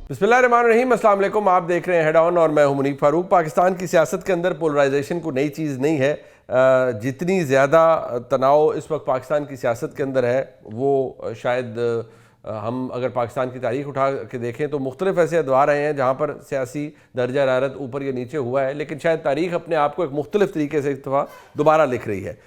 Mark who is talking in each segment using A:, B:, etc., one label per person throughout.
A: बिस्मिल्लाहिर्रहमानिर्रहीम, अस्सलाम वालेकुम। आप देख रहे हैं हेड ऑन और मैं हूं मुनीब फारूक। पाकिस्तान की सियासत के अंदर पोलराइजेशन को नई चीज़ नहीं है। जितनी ज़्यादा तनाव इस वक्त पाकिस्तान की सियासत के अंदर है वो शायद हम अगर पाकिस्तान की तारीख उठा के देखें तो मुख्तलिफ ऐसे अदवार आए हैं जहाँ पर सियासी दर्जा हरारत ऊपर या नीचे हुआ है, लेकिन शायद तारीख अपने आप को एक मुख्तलिफ तरीके से इस दफ़ा दोबारा लिख रही है।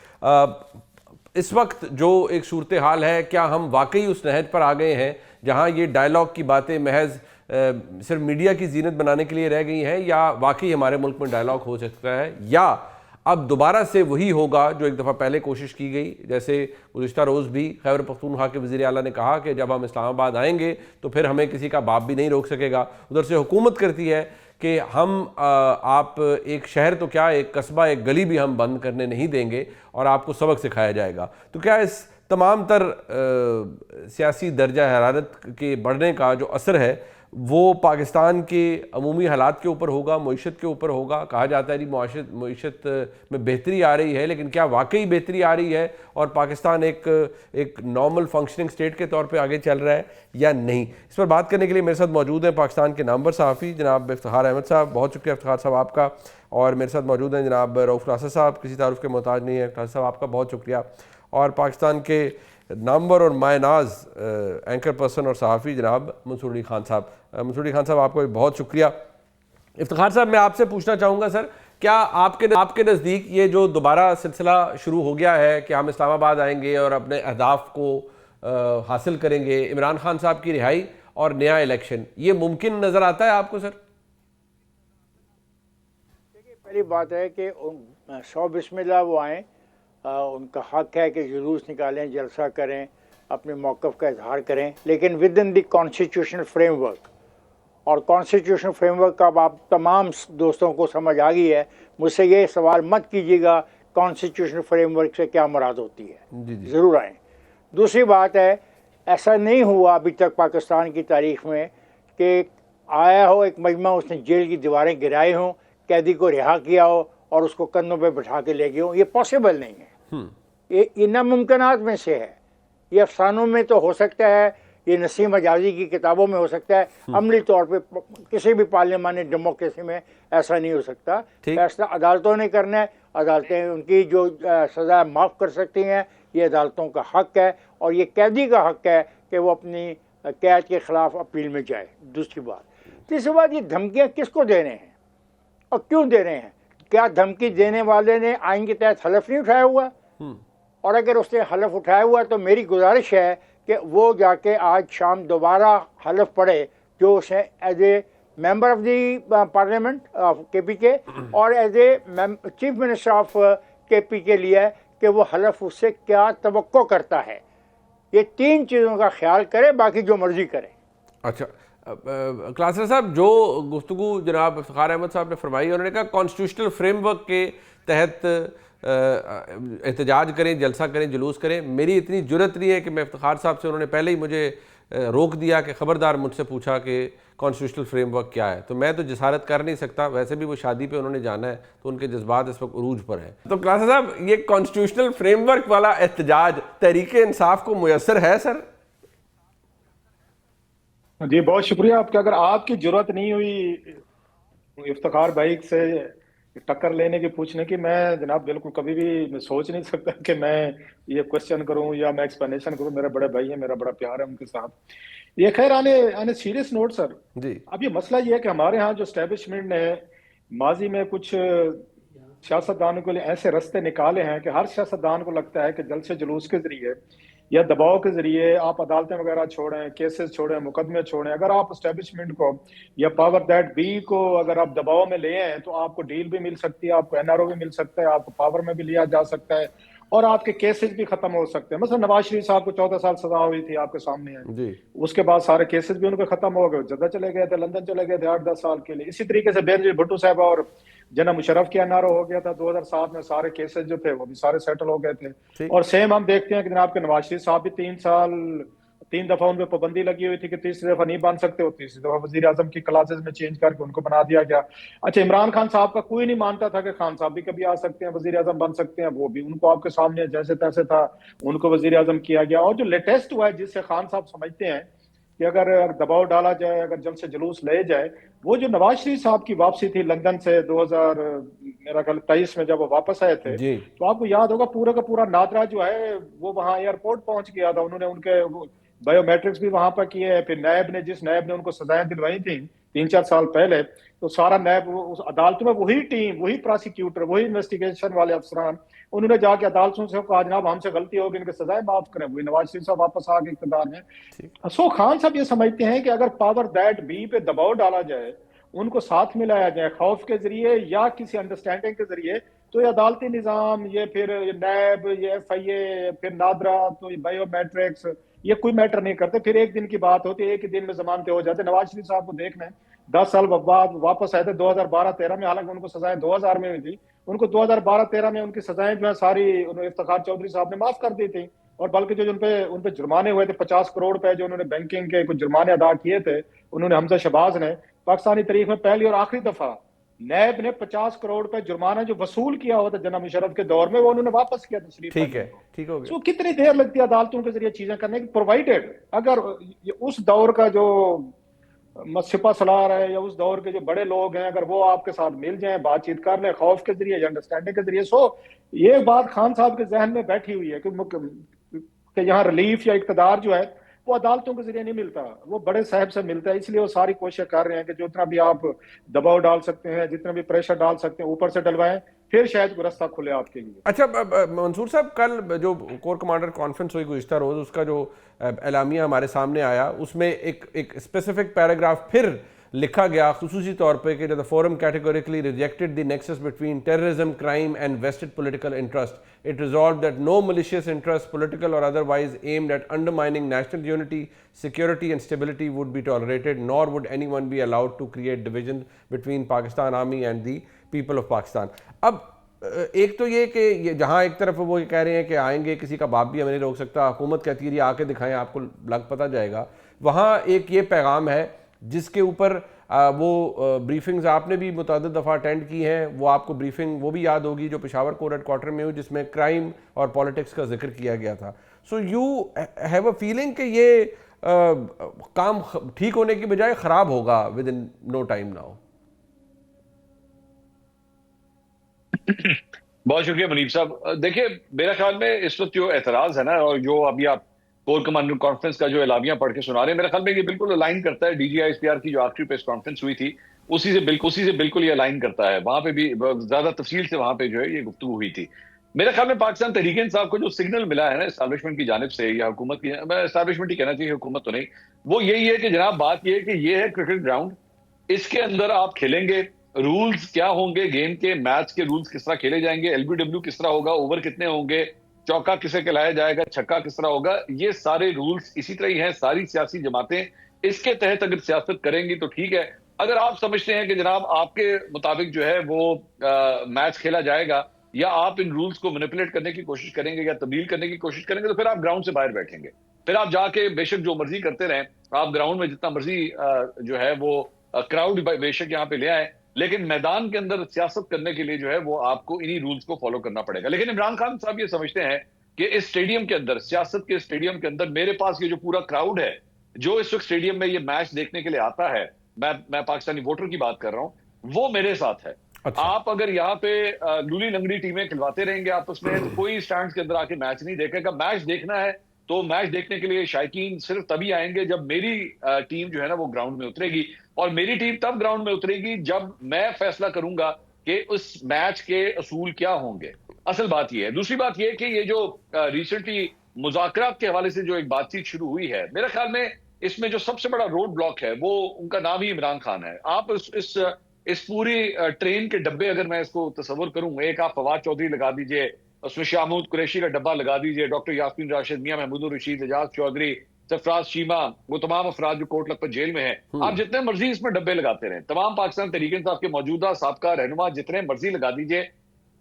A: इस वक्त जो एक सूरत हाल है, क्या हम वाकई उस नहज पर आ गए हैं जहाँ ये डायलॉग की बातें महज सिर्फ मीडिया की जीनत बनाने के लिए रह गई हैं, या वाकई हमारे मुल्क में डायलॉग हो सकता है, या अब दोबारा से वही होगा जो एक दफ़ा पहले कोशिश की गई। जैसे गुज़िश्ता रोज़ भी खैबर पख्तूनख्वा के वज़ीर आला ने कहा कि जब हम इस्लामाबाद आएंगे तो फिर हमें किसी का बाप भी नहीं रोक सकेगा। उधर से हुकूमत करती है कि हम आप एक शहर तो क्या, एक कस्बा, एक गली भी हम बंद करने नहीं देंगे और आपको सबक सिखाया जाएगा। तो क्या इस तमाम तर सियासी दर्जा हरारत के बढ़ने का जो असर है वो पाकिस्तान के अमूमी हालात के ऊपर होगा, मईशत के ऊपर होगा? कहा जाता है कि मईशत में बेहतरी आ रही है, लेकिन क्या वाकई बेहतरी आ रही है और पाकिस्तान एक नॉर्मल फंक्शनिंग स्टेट के तौर पे आगे चल रहा है या नहीं? इस पर बात करने के लिए मेरे साथ मौजूद हैं पाकिस्तान के नामवर सहाफ़ी जनाब इफ्तिखार अहमद साहब। बहुत शुक्रिया इफ्तिखार साहब आपका। और मेरे साथ मौजूद हैं जनाब रऊफ़ नासर साहब, किसी तारुफ के मोहताज नहीं है। इफ्तिखार साहब आपका बहुत शुक्रिया। और पाकिस्तान के नामवर और मायनाज एंकर पर्सन और सहाफ़ी जनाब मंसूर अली खान साहब। मंसूर अली खान साहब आपको भी बहुत शुक्रिया। इफ्तिखार साहब, मैं आपसे पूछना चाहूँगा सर, क्या आपके नज़दीक ये जो दोबारा सिलसिला शुरू हो गया है कि हम इस्लामाबाद आएंगे और अपने अहदाफ को हासिल करेंगे, इमरान खान साहब की रिहाई और नया इलेक्शन, ये मुमकिन नज़र आता है आपको सर?
B: देखिए, पहली बात है कि सौ बिस्मिल्लाह वो आएँ, उनका हक है कि जुलूस निकालें, जलसा करें, अपने मौक़िफ़ का इजहार करें, लेकिन with in the constitutional framework. और कॉन्स्टिट्यूशनल फ्रेमवर्क का अब आप तमाम दोस्तों को समझ आ गई है। मुझसे ये सवाल मत कीजिएगा कॉन्स्टिट्यूशनल फ्रेमवर्क से क्या मुराद होती है। ज़रूर आएँ। दूसरी बात है, ऐसा नहीं हुआ अभी तक पाकिस्तान की तारीख़ में कि आया हो एक मजमा, उसने जेल की दीवारें गिराई हों, कैदी को रिहा किया हो और उसको कंधों पे बिठा के ले गए हों। ये पॉसिबल नहीं है। ये नामुमकिनात में से है। ये अफसानों में तो हो सकता है, ये नसीम अजाजी की किताबों में हो सकता है, अमली तौर पे किसी भी पार्लियामानी डेमोक्रेसी में ऐसा नहीं हो सकता। फैसला अदालतों ने करना है। अदालतें उनकी जो सज़ा माफ़ कर सकती हैं, ये अदालतों का हक है। और ये कैदी का हक है कि वो अपनी कैद के ख़िलाफ़ अपील में जाए। दूसरी बात, तीसरी बात, ये धमकियाँ किसको दे रहे हैं और क्यों दे रहे हैं? क्या धमकी देने वाले ने आइन के तहत हलफ नहीं उठाया हुआ? और अगर उसने हलफ उठाया हुआ तो मेरी गुजारिश है कि वो जाके आज शाम दोबारा हलफ पढ़े, जो उसने as a member of the parliament of KPK और as a chief minister of KPK लिया है, कि वो हलफ उससे क्या तवक्को करता है। ये तीन चीज़ों का ख्याल करे, बाकी जो मर्जी करे।
A: अच्छा, क्लासर साहब, जो गुफ्तगू जनाब इफ्तिखार अहमद साहब ने फरमाई, उन्होंने कहा कॉन्स्टिट्यूशनल फ्रेमवर्क के तहत एहतजाज करें, जलसा करें, जुलूस करें। मेरी इतनी जुरत नहीं है कि मैं इफ्तिखार साहब से, उन्होंने पहले ही मुझे रोक दिया कि ख़बरदार मुझसे पूछा कि कॉन्स्टिट्यूशनल फ्रेमवर्क क्या है, तो मैं तो जसारत कर नहीं सकता। वैसे भी वो शादी पे उन्होंने जाना है तो उनके जज्बात इस वक्त उरूज पर है। तो क्लासर साहब, ये कॉन्स्टिट्यूशनल फ्रेमवर्क वाला एहतजाज तहरीके इंसाफ को मुयसर है सर?
C: जी, बहुत शुक्रिया आपका। अगर आपकी जरूरत नहीं हुई इफ्तिखार भाई से टक्कर लेने की, पूछने की, मैं जनाब बिल्कुल कभी भी मैं सोच नहीं सकता कि मैं ये क्वेश्चन करूं या मैं एक्सप्लेनेशन करूं। मेरे बड़े भाई हैं, मेरा बड़ा प्यार है उनके साथ। ये खैर आने आने सीरियस नोट सर जी, अब ये मसला ये है कि हमारे यहाँ जो स्टैब्लिशमेंट ने माजी में कुछ सियासतदानों के लिए ऐसे रास्ते निकाले हैं कि हर सियासतदान को लगता है कि जल्द से जुलूस के जरिए या दबाव के जरिए आप अदालतें वगैरह छोड़ें, केसेस छोड़ें, मुकदमे छोड़ें। अगर आप एस्टेब्लिशमेंट को या पावर दैट बी को अगर आप दबाव में ले आए तो आपको डील भी मिल सकती है, आपको NRO भी मिल सकता है, आपको पावर में भी लिया जा सकता है और आपके केसेस भी खत्म हो सकते हैं। मतलब नवाज शरीफ साहब को 14 साल सजा हुई थी, आपके सामने है। उसके बाद सारे केसेस भी उनके खत्म हो गए, जद्दा चले गए थे, लंदन चले गए थे 8-10 साल के लिए। इसी तरीके से बेनजीर भुट्टो साहब और जना मुशर्रफ की NRO हो गया था 2007 में, सारे केसेस जो थे वो भी सारे सेटल हो गए थे। और सेम हम देखते हैं कि जनाब के नवाज शरीफ साहब भी 3 दफा उन पर पाबंदी लगी हुई थी कि तीसरी दफा नहीं बन सकते, वो तीसरी दफा वजीर आजम की क्लासेस में चेंज करके उनको बना दिया गया। अच्छा, इमरान खान साहब का कोई नहीं मानता था कि खान साहब भी कभी आ सकते हैं, वजीर आजम बन सकते हैं, वो भी उनको आपके सामने जैसे तैसे था उनको वजीर आजम किया गया। और जो लेटेस्ट हुआ है जिससे खान साहब समझते हैं कि अगर दबाव डाला जाए, अगर जल्द से जुलूस ले जाए। वो जो नवाज शरीफ साहब की वापसी थी लंदन से 2000 मेरा ख्याल 23 में जब वो वापस आए थे,
A: जी।
C: तो आपको याद होगा पूरा का पूरा नादरा जो है वो वहां एयरपोर्ट पहुंच गया था। उन्होंने उनके बायोमेट्रिक्स भी वहां पर किए हैं। फिर जिस नैब ने उनको सजाएं दिलवाई थी 3-4 साल पहले, तो सारा नैब उस अदालत में वही टीम, वही प्रोसिक्यूटर, वही इन्वेस्टिगेशन वाले अफसरान, उन्होंने जाके अदालतों से कहा जनाब हमसे गलती होगी, इनके सजाएं माफ करें। वही नवाज शरीफ साहब वापस आके इक़्तिदार में।
A: ठीक।
C: सो खान साहब ये समझते हैं कि अगर पावर दैट बी पे दबाव डाला जाए, उनको साथ मिलाया जाए खौफ के जरिए या किसी अंडरस्टैंडिंग के जरिए, तो ये अदालती निजाम, ये फिर ये नैब, ये FIA, फिर नादरा, तो ये बायोमेट्रिक्स, ये कोई मैटर नहीं करते। फिर एक दिन की बात होती है, एक ही दिन में जमानतें हो जाते। नवाज शरीफ साहब को देख लें, 10 साल बाद वापस आए थे 2012-13 में, हालांकि उनको सजाएं 2000 में हुई थी। उनको 2012-13 में उनकी सजाएं जो है सारी उन्होंने इफ्तिखार चौधरी साहब ने माफ कर दी थी। और बल्कि जो उनपे जुर्माने हुए थे 50 करोड़ रुपए जो उन्होंने बैंकिंग के कुछ जुर्माने अदा किए थे, उन्होंने हमजा शहबाज ने, पाकिस्तानी तारीख में पहली और आखिरी दफा नैब ने 50 करोड़ रुपए जुर्माना जो वसूल किया हुआ था जनाब मुशर्रफ के दौर में, वो उन्होंने वापस किया तशरीफ
A: ठीक है,
C: लाने को।
A: ठीक हो गया।
C: सो कितनी देर लगती है अदालतों के जरिए चीजें करने की, प्रोवाइडेड अगर उस दौर का जो सिपा सलार है या उस दौर के जो बड़े लोग हैं, अगर वो आपके साथ मिल जाएं, बातचीत कर लें खौफ के जरिए या अंडरस्टैंडिंग के जरिए। सो ये बात खान साहब के जहन में बैठी हुई है कि यहाँ रिलीफ या इक़्तिदार जो है वो अदालतों के जरिए नहीं मिलता, वो बड़े साहब से मिलता है। इसलिए वो सारी कोशिश कर रहे हैं कि जितना भी आप दबाव डाल सकते हैं, जितना भी प्रेशर डाल सकते हैं, ऊपर से डलवाएं, फिर शायद कोई रास्ता खुले आपके लिए।
A: अच्छा, मंसूर साहब, कल जो कोर कमांडर कॉन्फ्रेंस हुई गुज़िश्ता रोज़, उसका जो एलामिया हमारे सामने आया, उसमें एक स्पेसिफिक पैराग्राफ फिर लिखा गया खुसूसी तौर पे कि the forum categorically rejected the nexus between terrorism, crime and vested political interest. It resolve that no malicious interest, political और otherwise aimed at undermining national unity, security and stability would be tolerated, nor would anyone be allowed to create division between Pakistan army and the people of Pakistan. अब एक तो ये कि ये जहाँ एक तरफ वो ये कह रहे हैं कि आएंगे, किसी का बाप भी हमें नहीं रोक सकता, हुकूमत कहती है आके दिखाएं, आपको लग पता जाएगा। वहाँ एक ये पैगाम है जिसके ऊपर वो ब्रीफिंग्स आपने भी मुतअद्दिद दफ़ा अटेंड की हैं, वो आपको ब्रीफिंग वो भी याद होगी जो पेशावर कोर हेडक्वार्टर में हुई, जिसमें क्राइम और पॉलिटिक्स का जिक्र किया गया था। So you have a feeling कि ये काम ठीक होने की बजाय ख़राब होगा within no time now?
D: बहुत शुक्रिया मुनीब साहब। देखिए, मेरा ख्याल में इस वक्त जो एतराज है ना, और जो अभी आप कोर कमांडर कॉन्फ्रेंस का जो एलामिया पढ़ के सुना रहे हैं, मेरे ख्याल में ये बिल्कुल अलाइन करता है DGISPR की जो आखिरी प्रेस कॉन्फ्रेंस हुई थी, उसी से बिल्कुल ये अलाइन करता है। वहां पे भी ज्यादा तफसील से वहां पे जो है ये गुफ्तगू हुई थी। मेरे ख्याल में पाकिस्तान तहरीक इंसाफ को जो सिग्नल मिला है ना एस्टैब्लिशमेंट की जानिब से या हुकूमत की, मैं एस्टैब्लिशमेंट ही कहना चाहिए, हुकूमत तो नहीं, वो यही है कि जनाब बात ये है कि ये है क्रिकेट ग्राउंड, इसके अंदर आप खेलेंगे, रूल्स क्या होंगे गेम के, मैच के रूल्स किस तरह खेले जाएंगे, LBW किस तरह होगा, ओवर कितने होंगे, चौका किसे खिलाया जाएगा, छक्का किस तरह होगा, ये सारे रूल्स इसी तरह ही हैं। सारी सियासी जमातें इसके तहत अगर सियासत करेंगी तो ठीक है। अगर आप समझते हैं कि जनाब आपके मुताबिक जो है वो मैच खेला जाएगा, या आप इन रूल्स को मैनिपुलेट करने की कोशिश करेंगे या तब्दील करने की कोशिश करेंगे, तो फिर आप ग्राउंड से बाहर बैठेंगे। फिर आप जाके बेशक जो मर्जी करते रहें, आप ग्राउंड में जितना मर्जी जो है वो क्राउड बेशक यहाँ पे ले आए, लेकिन मैदान के अंदर सियासत करने के लिए जो है वो आपको इन्हीं रूल्स को फॉलो करना पड़ेगा। लेकिन इमरान खान साहब ये समझते हैं कि इस स्टेडियम के अंदर, सियासत के स्टेडियम के अंदर, मेरे पास ये जो पूरा क्राउड है जो इस वक्त स्टेडियम में ये मैच देखने के लिए आता है, मैं पाकिस्तानी वोटर की बात कर रहा हूं, वो मेरे साथ है।
A: अच्छा।
D: आप अगर यहाँ पे लूली लंगड़ी टीमें खिलवाते रहेंगे आपस में, तो कोई स्टैंड के अंदर आके मैच नहीं देखेगा। मैच देखना है तो मैच देखने के लिए शायकीन सिर्फ तभी आएंगे जब मेरी टीम जो है ना वो ग्राउंड में उतरेगी, और मेरी टीम तब ग्राउंड में उतरेगी जब मैं फैसला करूंगा कि उस मैच के असूल क्या होंगे। असल बात यह है। दूसरी बात यह कि ये जो रिसेंटली मुज़ाकरात के हवाले से जो एक बातचीत शुरू हुई है, मेरे ख्याल में इसमें जो सबसे बड़ा रोड ब्लॉक है वो उनका नाम ही इमरान खान है। आप इस पूरी ट्रेन के डब्बे अगर मैं इसको तस्वर करूं, एक आप फवाद चौधरी लगा दीजिए, उसमें शाह महमूद कुरैशी का डब्बा लगा दीजिए, डॉक्टर यास्मीन राशिद, मियां महमूद रशीद, एजाज चौधरी, सरफराज शीमा, वो तमाम अफराद जो कोर्ट लखपत जेल में हैं, आप जितने मर्जी इसमें डब्बे लगाते रहे, तमाम पाकिस्तान तहरीक इंसाफ के मौजूदा साबका रहनुमा जितने मर्जी लगा दीजिए,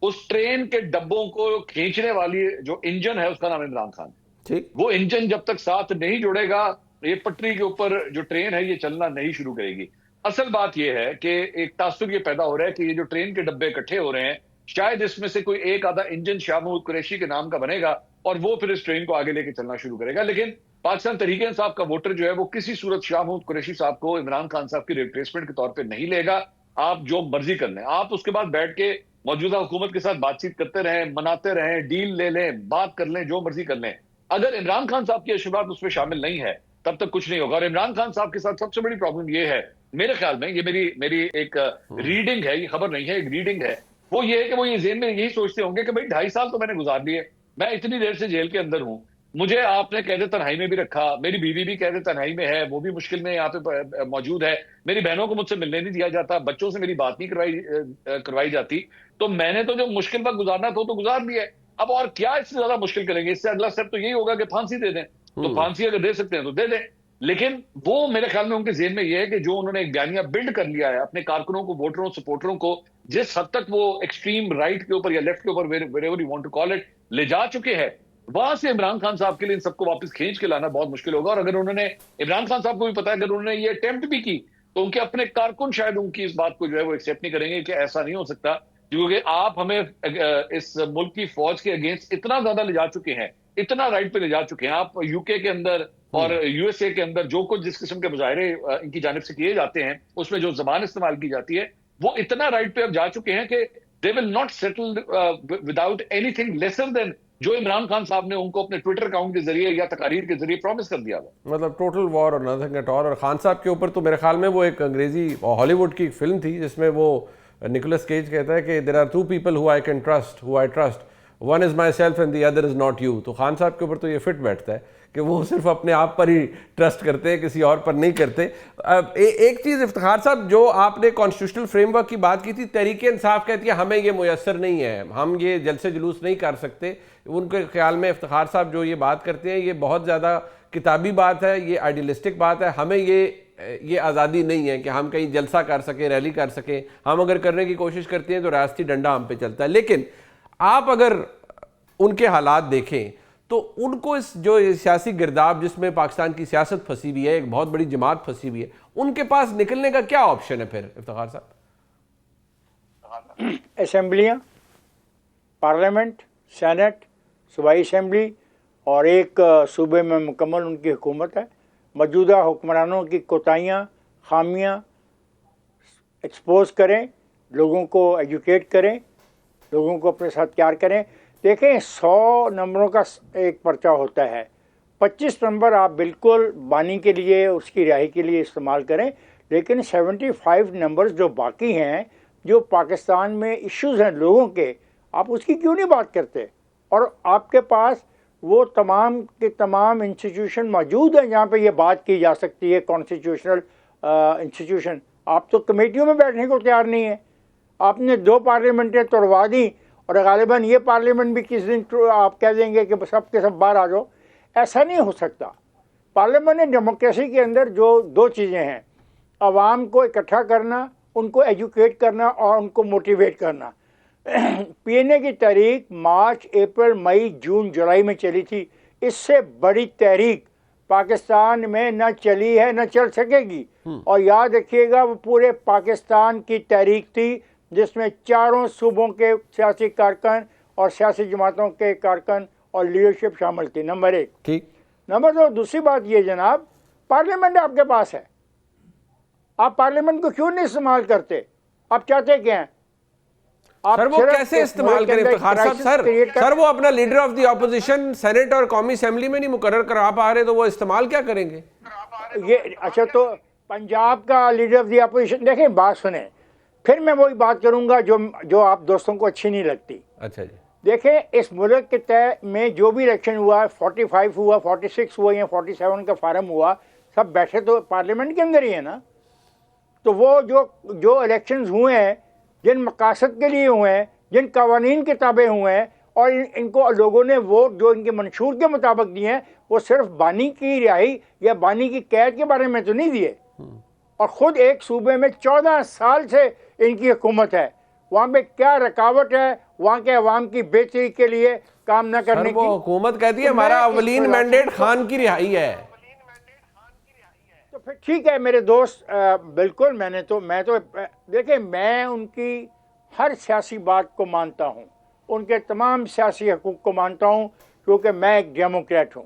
D: उस ट्रेन के डब्बों को खींचने वाली जो इंजन है उसका नाम इमरान खान।
A: ठीक।
D: वो इंजन जब तक साथ नहीं जुड़ेगा, ये पटरी के ऊपर जो ट्रेन है ये चलना नहीं शुरू करेगी। असल बात यह है कि एक तासुर ये पैदा हो रहा है कि ये जो ट्रेन के डब्बे इकट्ठे हो रहे हैं, शायद इसमें से कोई एक आधा इंजन शाह महमूद कुरैशी के नाम का बनेगा और वो फिर इस ट्रेन को आगे लेके चलना शुरू करेगा। लेकिन पाकिस्तान तहरीक इंसाफ का वोटर जो है वो किसी सूरत शाह महमूद कुरैशी साहब को इमरान खान साहब की रिप्लेसमेंट के तौर पे नहीं लेगा। आप जो मर्जी कर लें, आप उसके बाद बैठ के मौजूदा हुकूमत के साथ बातचीत करते रहें, मनाते रहें, डील ले लें, बात कर लें, जो मर्जी कर लें। अगर इमरान खान साहब की अशुबात उसमें शामिल नहीं है तब तक कुछ नहीं होगा। और इमरान खान साहब के साथ सबसे बड़ी प्रॉब्लम ये है, मेरे ख्याल में, ये मेरी एक रीडिंग है, ये खबर नहीं है, एक रीडिंग है, वो ये है कि वो ये जेहन में यही सोचते होंगे कि भाई 2.5 साल तो मैंने गुजार लिए, मैं इतनी देर से जेल के अंदर हूं, मुझे आपने कैद तन्हाई में भी रखा, मेरी बीवी भी कैद तन्हाई में है, वो भी मुश्किल में यहाँ पे मौजूद है, मेरी बहनों को मुझसे मिलने नहीं दिया जाता, बच्चों से मेरी बात नहीं करवाई जाती, तो मैंने तो जो मुश्किल वक्त गुजारना था तो गुजार लिया है। अब और क्या इससे ज्यादा मुश्किल करेंगे? इससे अगला स्टेप तो यही होगा कि फांसी दे दें। तो फांसी अगर दे सकते हैं तो दे दें, लेकिन वो मेरे ख्याल में उनके जेहन में ये है कि जो उन्होंने एक बयानिया बिल्ड कर लिया है अपने कारकुनों को, वोटरों, सपोर्टरों को, जिस हद तक वो एक्सट्रीम राइट के ऊपर या लेफ्ट के ऊपर, wherever you want to call it, ले जा चुके हैं, वहां से इमरान खान साहब के लिए इन सबको वापस खींच के लाना बहुत मुश्किल होगा। और अगर उन्होंने, इमरान खान साहब को भी पता है, अगर उन्होंने ये अटेम्प्ट भी की तो उनके अपने कारकुन शायद उनकी इस बात को जो है वो एक्सेप्ट नहीं करेंगे कि ऐसा नहीं हो सकता, क्योंकि आप हमें इस मुल्क की फौज के अगेंस्ट इतना ज्यादा ले जा चुके हैं, इतना राइट पे ले जा चुके हैं। आप यूके के अंदर और यूएसए के अंदर जो कुछ जिस किस्म के मुजाहरे इनकी जानिब से किए जाते हैं, उसमें जो जबान इस्तेमाल की जाती है, वो इतना राइट पे अब जा चुके हैं कि they will not settle without anything lesser than जो इमरान खान साहब ने उनको अपने ट्विटर अकाउंट के जरिए या तकारीर के जरिए प्रॉमिस कर दिया था।
A: मतलब टोटल वॉर और नथिंग एट ऑल। और खान साहब के ऊपर तो मेरे ख्याल में वो एक अंग्रेजी हॉलीवुड की फिल्म थी जिसमें वो निकोलस केज कहता है कि there are two people who I can trust, who I trust, one is myself and the other is not you. तो खान साहब के ऊपर तो ये फिट बैठता है कि वो सिर्फ अपने आप पर ही ट्रस्ट करते हैं, किसी और पर नहीं करते। एक चीज़ इफ्तिखार साहब, जो आपने कॉन्स्टिट्यूशनल फ्रेमवर्क की बात की थी, तहरीक इंसाफ कहती है हमें ये मुयसर नहीं है, हम ये जलसे जुलूस नहीं कर सकते। उनके ख्याल में इफ्तिखार साहब जो ये बात करते हैं ये बहुत ज़्यादा किताबी बात है, ये आइडियलिस्टिक बात है, हमें ये आज़ादी नहीं है कि हम कहीं जलसा कर सकें, रैली कर सकें। हम अगर करने की कोशिश करते हैं तो रियासती डंडा हम पे चलता है। लेकिन आप अगर उनके हालात देखें तो उनको इस जो सियासी गिरदाब जिसमें पाकिस्तान की सियासत फंसी हुई है, एक बहुत बड़ी जमात फंसी हुई है, उनके पास निकलने का क्या ऑप्शन है फिर इफ्तिखार साहब?
B: असेंबलियां, पार्लियामेंट, सेनेट, सूबाई असेंबली और एक सूबे में मुकम्मल उनकी हुकूमत है। मौजूदा हुक्मरानों की कोताहियाँ, खामियाँ एक्सपोज करें, लोगों को एजुकेट करें, लोगों को अपने साथ प्यार करें। देखें, 100 नंबरों का एक पर्चा होता है, 25 नंबर आप बिल्कुल बानी के लिए, उसकी रिहाई के लिए इस्तेमाल करें, लेकिन 75 नंबर्स जो बाकी हैं, जो पाकिस्तान में इश्यूज़ हैं लोगों के, आप उसकी क्यों नहीं बात करते? और आपके पास वो तमाम के तमाम इंस्टीट्यूशन मौजूद हैं जहाँ पे ये बात की जा सकती है, कॉन्स्टिट्यूशनल इंस्टीट्यूशन। आप तो कमेटियों में बैठने को तैयार नहीं है। आपने 2 पार्लियामेंटें तोड़वा दी और गालिबन ये पार्लियामेंट भी किस दिन आप कह देंगे कि सब के सब बाहर आ जाओ। ऐसा नहीं हो सकता। पार्लियामेंट डेमोक्रेसी के अंदर जो 2 चीज़ें हैं, आवाम को इकट्ठा करना, उनको एजुकेट करना और उनको मोटिवेट करना। पीएनए की तहरीक मार्च, अप्रैल, मई, जून, जुलाई में चली थी। इससे बड़ी तहरीक पाकिस्तान में न चली है, न चल सकेगी। और याद रखिएगा, वो पूरे पाकिस्तान की तहरीक थी जिसमें चारों सूबों के सियासी कारकुन और सियासी जमातों के कारकुन और लीडरशिप शामिल थी। नंबर 1।
A: ठीक।
B: नंबर 2, दूसरी बात ये जनाब, पार्लियामेंट आपके पास है, आप पार्लियामेंट को क्यों नहीं इस्तेमाल करते? आप चाहते क्या हैं?
A: सर वो कैसे इस्तेमाल करें इफ्तिखार साहब? सर वो अपना leader of the opposition senate और कौमी असेंबली में नहीं मुकर्रर करा पा रहे, तो वो इस्तेमाल क्या करेंगे?
B: ये अच्छा, तो पंजाब का लीडर ऑफ द ऑपोजिशन, देखें बात सुने, फिर मैं वही बात करूंगा जो आप दोस्तों को अच्छी नहीं लगती।
A: अच्छा जी।
B: देखें, इस मुल्क के तय में जो भी इलेक्शन हुआ, 45 हुआ, 46 हुआ या 47 का फार्म हुआ, सब बैठे तो पार्लियामेंट के अंदर ही है ना। तो वो जो इलेक्शंस हुए हैं, जिन मकासद के लिए हुए हैं, जिन कवानीन के ताबे हुए हैं, और इनको लोगों ने वोट जो इनके मंशूर के मुताबिक दिए हैं, वो सिर्फ बानी की रिहाई या बानी की कैद के बारे में तो नहीं दिए। और ख़ुद एक सूबे में 14 साल से इनकी हुकूमत है, वहाँ पे क्या रुकावट है वहाँ के अवाम की बेहतरी के लिए काम न करने की?
A: हुकूमत कहती है हमारा अवलीन मैंडेट खान की रिहाई है।
B: तो फिर ठीक है मेरे दोस्त, बिल्कुल मैं तो देखिए, मैं उनकी हर सियासी बात को मानता हूँ, उनके तमाम सियासी हकूक़ को मानता हूँ, क्योंकि मैं एक डेमोक्रेट हूँ।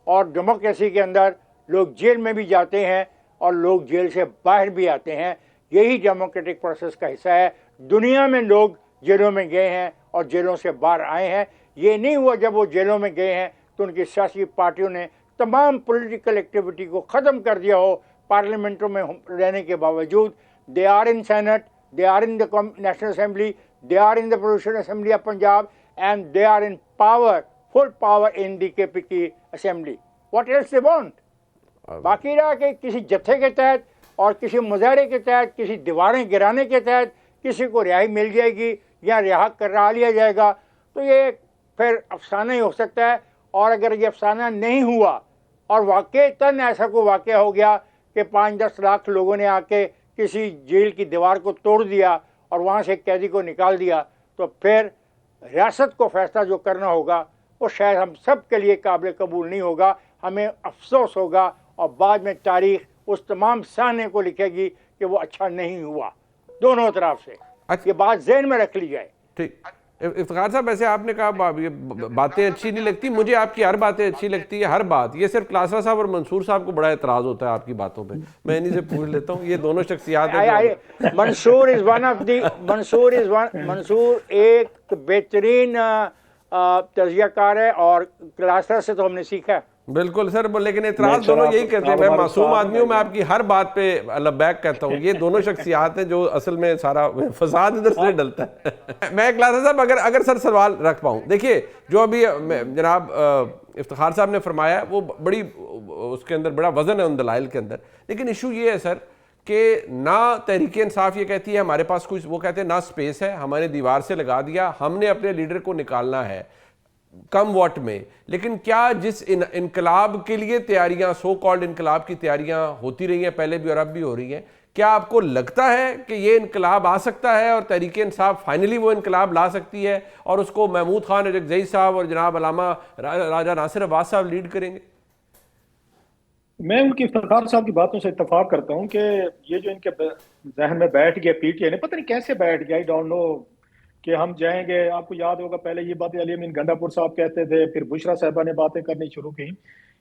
B: और डेमोक्रेसी के अंदर लोग जेल में भी जाते हैं और लोग जेल से बाहर भी आते हैं। यही डेमोक्रेटिक प्रोसेस का हिस्सा है। दुनिया में लोग जेलों में गए हैं और जेलों से बाहर आए हैं। ये नहीं हुआ जब वो जेलों में गए हैं तो उनकी सियासी पार्टियों ने तमाम पॉलिटिकल एक्टिविटी को ख़त्म कर दिया हो पार्लियामेंटों में रहने के बावजूद। They are in senate, they are in the national assembly, they are in the provincial assembly of Punjab and they are in power, full power in the KP की असेंबली। What else they want? बाकी रहा कि किसी जत्थे के तहत और किसी मुजाहरे के तहत, किसी दीवारें गिराने के तहत किसी को रिहाई मिल जाएगी या रिहा करा लिया जाएगा, तो ये फिर अफसाना ही हो सकता है। और अगर ये अफसाना नहीं हुआ और वाकईतन ऐसा कोई वाक़या हो गया कि 5-10 लाख लोगों ने आके किसी जेल की दीवार को तोड़ दिया और वहाँ से कैदी को निकाल दिया, तो फिर रियासत को फैसला जो करना होगा वो शायद हम सब के लिए काबिल कबूल नहीं होगा। हमें अफसोस होगा और बाद में तारीख उस तमाम सहने को लिखेगी कि वो अच्छा नहीं हुआ दोनों तरफ से। ये बात ज़हन में रख ली जाए।
A: ठीक। इफ्तिखार साहब, वैसे आपने कहा ये बातें अच्छी नहीं लगती, मुझे आपकी हर बातें अच्छी लगती है, हर बात। ये सिर्फ क्लासरा साहब और मंसूर साहब को बड़ा एतराज़ होता है आपकी बातों पे। मैं इन्हीं से पूछ लेता हूँ, ये दोनों शख्सियात हैं।
B: Mansoor is one of the Mansoor एक बेहतरीन तजियाकार है और क्लासरा से तो हमने सीखा है।
A: बिल्कुल सर, लेकिन एतराज दोनों यही करते हैं। मैं मासूम आदमी हूँ, मैं आपकी हर बात पे लबैक कहता हूँ। ये दोनों शख्सियात हैं जो असल में सारा फसाद इधर से डलता है। मैं क्लास साहब अगर सर सवाल रख पाऊँ, देखिए जो अभी जनाब इफ्तिखार साहब ने फरमाया वो बड़ी, उसके अंदर बड़ा वजन है उन दलाइल के अंदर। लेकिन इशू ये है सर कि ना तहरीक इंसाफ ये कहती है हमारे पास कुछ, वो कहते हैं ना स्पेस है, हमारे दीवार से लगा दिया, हमने अपने लीडर को निकालना है कम वोट में। लेकिन क्या जिस इनकलाब के लिए तैयारियां, सो कॉल्ड इनकलाब की तैयारियां होती रही हैं पहले भी और अब भी हो रही हैं, क्या आपको लगता है कि ये इनकलाब आ सकता है और तहरीक इंसाफ फाइनली वो इनकलाब ला सकती है और उसको महमूद खान रज़ई साहब और जनाब अलामा राजा नासिर अब्बास साहब लीड करेंगे?
C: मैं उनकी इफ्तिखार साहब की बातों से इत्तफाक करता हूं कि ये जो इनके जहन में बैठ गया पीटीआई ने, पता नहीं कैसे बैठ गया, आई डोंट नो, कि हम जाएंगे। आपको याद होगा पहले ये बातें अली अमीन गंडापुर साहब कहते थे, फिर बुशरा साहबा ने बातें करनी शुरू की।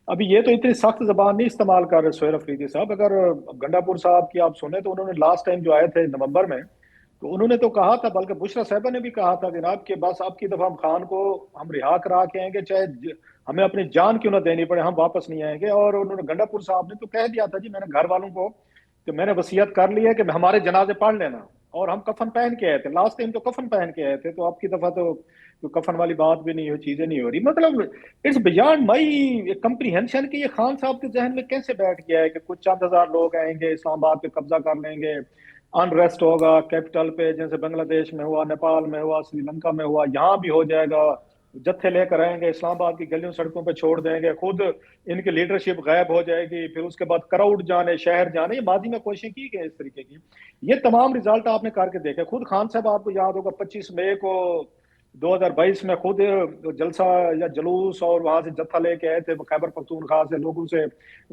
C: अभी ये तो इतनी सख्त जबान नहीं इस्तेमाल कर रहे सोहेल अफरीदी साहब। अगर गंडापुर साहब की आप सुने तो उन्होंने लास्ट टाइम जो आए थे नवंबर में, तो उन्होंने तो कहा था, बल्कि बुशरा साहबा ने भी कहा था जनाब कि बस अब की दफा हम खान को हम रिहा करा के आएंगे, चाहे हमें अपनी जान क्यों ना देनी पड़े, हम वापस नहीं आएंगे। और उन्होंने गंडापुर साहब ने तो कह दिया था जी, मैंने घर वालों को कि मैंने वसीयत कर ली है कि हमारे जनाजे पढ़ लेना, और हम कफन पहन के आए थे। लास्ट टाइम तो कफन पहन के आए थे, तो अब की दफा तो कफन वाली बात भी नहीं हो, चीजें नहीं हो रही। मतलब इट्स बियॉन्ड माई कंप्रीहेंशन कि ये खान साहब के जहन में कैसे बैठ गया है कि कुछ चंद हजार लोग आएंगे, इस्लामाबाद पे कब्जा कर लेंगे, अनरेस्ट होगा कैपिटल पे, जैसे बांग्लादेश में हुआ, नेपाल में हुआ, श्रीलंका में हुआ, यहाँ भी हो जाएगा। जत्थे लेकर आएंगे, इस्लामाबाद की गलियों सड़कों पे छोड़ देंगे, खुद इनकी लीडरशिप गायब हो जाएगी, फिर उसके बाद क्राउड जाने, शहर जाने। ये माजी में कोशिशें की गई इस तरीके की। ये तमाम रिजल्ट आपने करके देखे। खुद खान साहब, आपको याद होगा 25 मई को 2022 में खुद जलसा या जुलूस और वहां से जत्था लेके आए थे खैबर पख्तूनख्वा से, लोगों से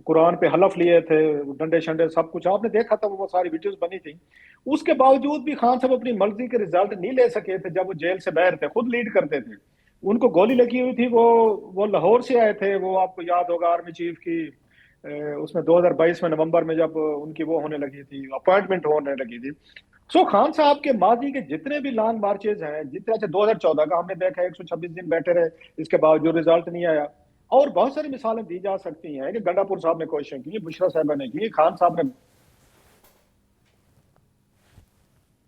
C: कुरान पे हलफ लिए थे, डंडे शंडे सब कुछ आपने देखा था, वो सारी वीडियोस बनी थी। उसके बावजूद भी खान साहब अपनी मर्जी के रिजल्ट नहीं ले सके थे। जब वो जेल से बाहर थे, खुद लीड करते थे, उनको गोली लगी हुई थी। वो लाहौर से आए थे, वो आपको याद होगा आर्मी चीफ की उसमें 2022 में नवंबर में जब उनकी वो होने लगी थी, अपॉइंटमेंट होने लगी थी। सो खान साहब के माजी के जितने भी लॉन्ग मार्चेज हैं, जितने, अच्छा 2014 का हमने देखा 126 दिन बैठे रहे, इसके बावजूद रिजल्ट नहीं आया। और बहुत सारी मिसालें दी जा सकती हैं कि गंडापुर साहब ने कोशिशें की, बुशरा साहबा ने की, खान साहब